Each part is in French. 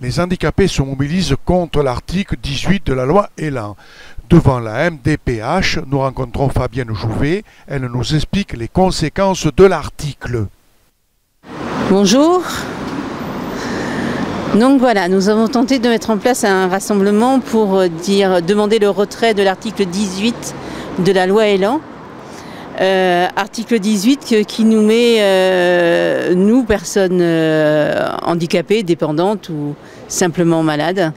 Les handicapés se mobilisent contre l'article 18 de la loi Elan. Devant la MDPH, nous rencontrons Fabienne Jouvet. Elle nous explique les conséquences de l'article. Bonjour. Donc voilà, nous avons tenté de mettre en place un rassemblement pour demander le retrait de l'article 18 de la loi Elan. Article 18 qui nous met, nous, personnes handicapées, dépendantes ou simplement malades,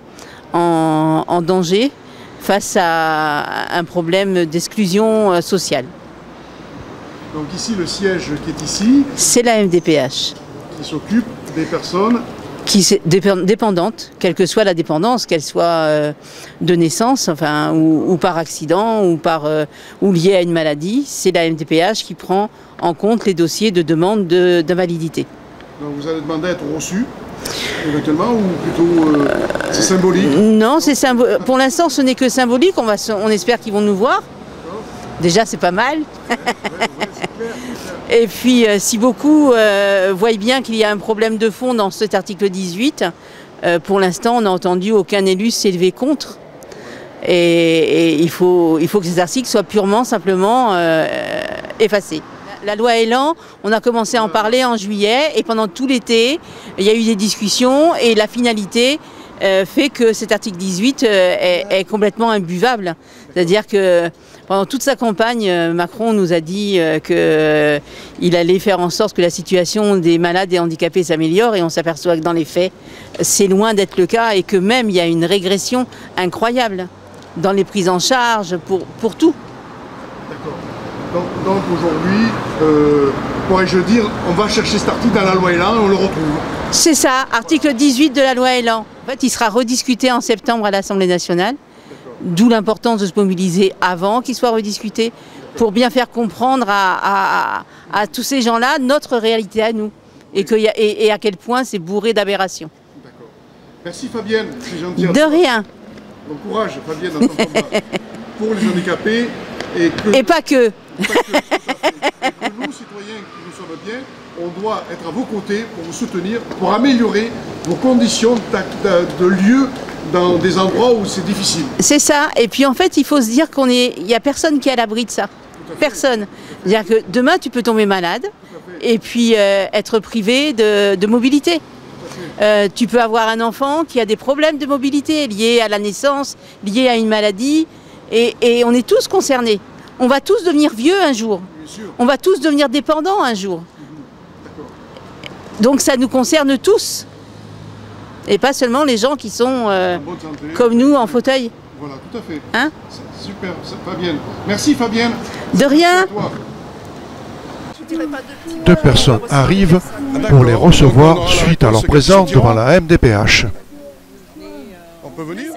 en danger face à un problème d'exclusion sociale. Donc ici, le siège qui est ici, c'est la MDPH. Qui s'occupe des personnes dépendantes, quelle que soit la dépendance, qu'elle soit de naissance, enfin, ou par accident, ou liée à une maladie. C'est la MDPH qui prend en compte les dossiers de demande d'invalidité. Donc vous allez demander à être reçu éventuellement, ou plutôt c'est symbolique? Non, c'est symbolique. Pour l'instant, ce n'est que symbolique. On espère qu'ils vont nous voir. Déjà, c'est pas mal. Ouais, c'est clair. Et puis, si beaucoup voient bien qu'il y a un problème de fond dans cet article 18, pour l'instant, on n'a entendu aucun élu s'élever contre. Et il faut que ces articles soient purement, simplement effacés. La loi Elan, on a commencé à en parler en juillet, et pendant tout l'été, il y a eu des discussions, et la finalité fait que cet article 18 est complètement imbuvable. C'est-à-dire que pendant toute sa campagne, Macron nous a dit qu'il allait faire en sorte que la situation des malades et handicapés s'améliore, et on s'aperçoit que dans les faits, c'est loin d'être le cas, et que même il y a une régression incroyable dans les prises en charge pour tout. D'accord. Donc aujourd'hui, pourrais-je dire, on va chercher cet article dans la loi Elan et on le retrouve. C'est ça, article 18 de la loi Elan. En fait, il sera rediscuté en septembre à l'Assemblée nationale. D'où l'importance de se mobiliser avant qu'il soit rediscuté, pour bien faire comprendre à tous ces gens-là notre réalité à nous, et à quel point c'est bourré d'aberrations. D'accord. Merci Fabienne, c'est gentil. De rien. Bon courage Fabienne dans ton combat pour les handicapés. Et pas que. Et que nous, citoyens qui nous sommes bien, on doit être à vos côtés pour vous soutenir, pour améliorer vos conditions de lieu dans des endroits où c'est difficile. C'est ça. Et puis en fait, il faut se dire il n'y a personne qui est à l'abri de ça. Personne. C'est-à-dire que demain, tu peux tomber malade et puis être privé de mobilité. Tu peux avoir un enfant qui a des problèmes de mobilité liés à la naissance, liés à une maladie, et on est tous concernés. On va tous devenir vieux un jour. On va tous devenir dépendants un jour. Donc ça nous concerne tous. Et pas seulement les gens qui sont comme nous en fauteuil. Voilà, tout à fait. Hein? Super, Fabienne. Merci Fabienne. De rien. Deux personnes arrivent pour les recevoir suite à leur présence devant la MDPH. On peut venir?